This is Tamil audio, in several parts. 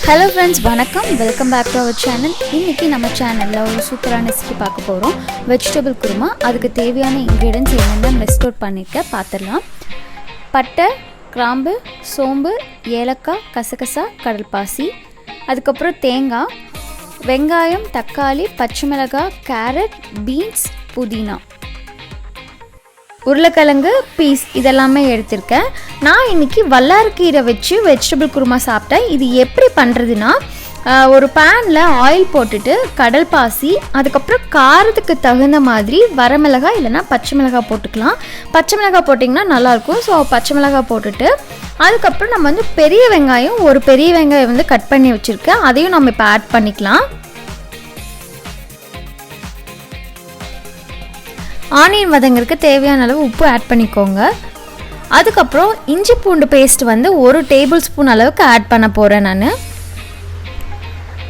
Hello friends, வணக்கம். Welcome back to our channel. இன்னைக்கு நம்ம சேனல்ல ஒரு சூப்பரான ரெசிபி பார்க்க போறோம். வெஜிடபிள் குருமா. அதுக்கு தேவையான ingredients என்னென்ன லிஸ்ட் அவுட் பண்ணிருக்கேன் பார்த்திடலாம். பட்டை, கிராம்பு, சோம்பு, ஏலக்காய், கசகசா, கடல்பாசி, அதுக்கு அப்புறம் தேங்காய், வெங்காயம், தக்காளி, பச்சை மிளகாய், கேரட், பீன்ஸ், புதினா, உருளைக்கிழங்கு, பீஸ் இதெல்லாமே எடுத்திருக்கேன். நான் இன்றைக்கி வல்லாரக்கீரை வச்சு வெஜிடபிள் குருமா சாப்பிட்டேன். இது எப்படி பண்ணுறதுன்னா, ஒரு பேனில் ஆயில் போட்டுட்டு கடல் பாசி, அதுக்கப்புறம் காரத்துக்கு தகுந்த மாதிரி வரமிளகாய் இல்லைனா பச்சை மிளகாய் போட்டுக்கலாம். பச்சை மிளகாய் போட்டிங்கன்னா நல்லாயிருக்கும். ஸோ பச்சை மிளகாய் போட்டுட்டு அதுக்கப்புறம் நம்ம வந்து பெரிய வெங்காயம், ஒரு பெரிய வெங்காயம் வந்து கட் பண்ணி வச்சுருக்கேன். அதையும் நம்ம இப்போ ஆட் பண்ணிக்கலாம். ஆனியன் வதங்கிறதுக்கு தேவையான அளவு உப்பு ஆட் பண்ணிக்கோங்க. அதுக்கப்புறம் இஞ்சி பூண்டு பேஸ்ட் வந்து 1 டேபிள் ஸ்பூன் அளவுக்கு ஆட் பண்ண போகிறேன் நான்.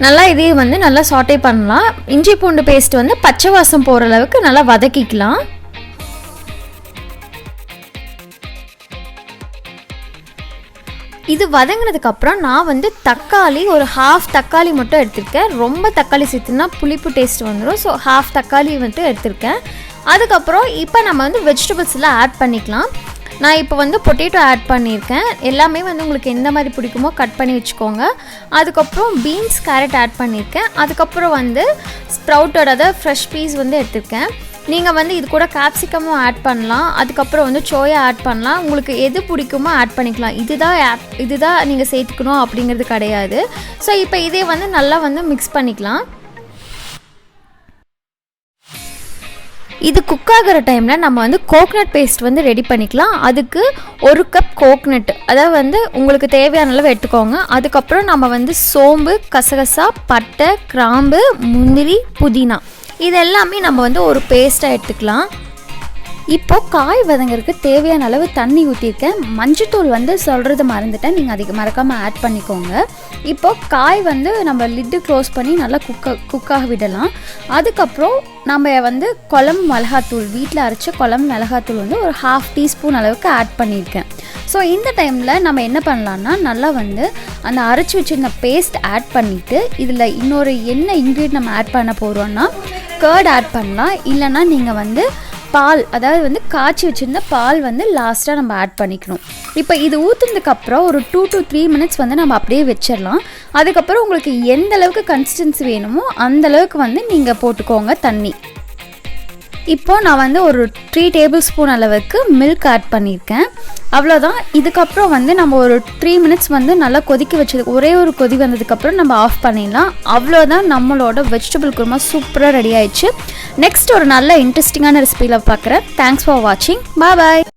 நல்லா இதே வந்து நல்லா சாட்டே பண்ணலாம். இஞ்சி பூண்டு பேஸ்ட் வந்து பச்சை வாசம் போகிற அளவுக்கு நல்லா வதக்கிக்கலாம். இது வதங்கினதுக்கப்புறம் நான் வந்து தக்காளி ஒரு ஹாஃப் தக்காளி மட்டும் எடுத்திருக்கேன். ரொம்ப தக்காளி சேர்த்துனா புளிப்பு டேஸ்ட் வந்துடும். ஸோ ஹாஃப் தக்காளி வந்து எடுத்திருக்கேன். அதுக்கப்புறம் இப்போ நம்ம வந்து வெஜிடபிள்ஸ்லாம் ஆட் பண்ணிக்கலாம். நான் இப்போ வந்து பொட்டேட்டோ ஆட் பண்ணியிருக்கேன். எல்லாமே வந்து உங்களுக்கு எந்த மாதிரி பிடிக்குமோ கட் பண்ணி வச்சுக்கோங்க. அதுக்கப்புறம் பீன்ஸ், கேரட் ஆட் பண்ணியிருக்கேன். அதுக்கப்புறம் வந்து ஸ்ப்ரவுட்டோட அதாவது ஃப்ரெஷ் பீஸ் வந்து எடுத்திருக்கேன். நீங்கள் வந்து இது கூட கேப்சிகமும் ஆட் பண்ணலாம். அதுக்கப்புறம் வந்து சோயா ஆட் பண்ணலாம். உங்களுக்கு எது பிடிக்குமோ ஆட் பண்ணிக்கலாம். இதுதான் நீங்கள் சேர்த்துக்கணும் அப்படிங்கிறது கிடையாது. ஸோ இப்போ இதே வந்து நல்லா வந்து மிக்ஸ் பண்ணிக்கலாம். இது குக் ஆகிற டைமில் நம்ம வந்து கோக்னட் பேஸ்ட் வந்து ரெடி பண்ணிக்கலாம். அதுக்கு 1 கப் கோக்னட், அதாவது வந்து உங்களுக்கு தேவையான அளவு எடுத்துக்கோங்க. அதுக்கப்புறம் நம்ம வந்து சோம்பு, கசகசா, பட்டை, கிராம்பு, முந்திரி, புதினா இதெல்லாமே நம்ம வந்து ஒரு பேஸ்ட்டாக எடுத்துக்கலாம். இப்போது காய் வதங்கிறதுக்கு தேவையான அளவு தண்ணி ஊற்றிருக்கேன். மஞ்சத்தூள் வந்து சொல்கிறது மறந்துட்டேன், நீங்கள் அதுக்கு மறக்காமல் ஆட் பண்ணிக்கோங்க. இப்போது காய் வந்து நம்ம லிட்டு க்ளோஸ் பண்ணி நல்லா குக்காக விடலாம். அதுக்கப்புறம் நம்ம வந்து குழம்பு மிளகாத்தூள், வீட்டில் அரைச்ச குழம்பு மிளகாத்தூள் வந்து ஒரு 1/2 டீஸ்பூன் அளவுக்கு ஆட் பண்ணியிருக்கேன். ஸோ இந்த டைமில் நம்ம என்ன பண்ணலான்னா, நல்லா வந்து அந்த அரைச்சி வச்சுருந்த பேஸ்ட் ஆட் பண்ணிவிட்டு இதில் இன்னொரு என்ன இன்க்ரீடியன்ட் நம்ம ஆட் பண்ண போகிறோன்னா கர்ட் ஆட் பண்ணலாம். இல்லைனா நீங்கள் வந்து பால், அதாவது வந்து காய்ச்சி வச்சுருந்த பால் வந்து லாஸ்ட்டாக நம்ம ஆட் பண்ணிக்கணும். இப்போ இது ஊற்றுனதுக்கப்புறம் ஒரு 2 to 3 மினிட்ஸ் வந்து நம்ம அப்படியே வச்சிடலாம். அதுக்கப்புறம் உங்களுக்கு எந்த அளவுக்கு கன்சிஸ்டன்சி வேணுமோ அந்தளவுக்கு வந்து நீங்கள் போட்டுக்கோங்க தண்ணி. இப்போது நான் வந்து ஒரு 3 டேபிள் ஸ்பூன் அளவுக்கு மில்க் ஆட் பண்ணியிருக்கேன். அவ்வளோதான். இதுக்கப்புறம் வந்து நம்ம ஒரு 3 மினிட்ஸ் வந்து நல்லா கொதிக்க வச்சது, ஒரே ஒரு கொதி வந்ததுக்கப்புறம் நம்ம ஆஃப் பண்ணிடலாம். அவ்வளோதான், நம்மளோட வெஜிடபிள் குருமா சூப்பராக ரெடி ஆயிடுச்சு. நெக்ஸ்ட் ஒரு நல்ல இன்ட்ரெஸ்டிங்கான ரெசிபியில் பார்க்குறேன். தேங்க்ஸ் ஃபார் வாட்சிங். பாய்.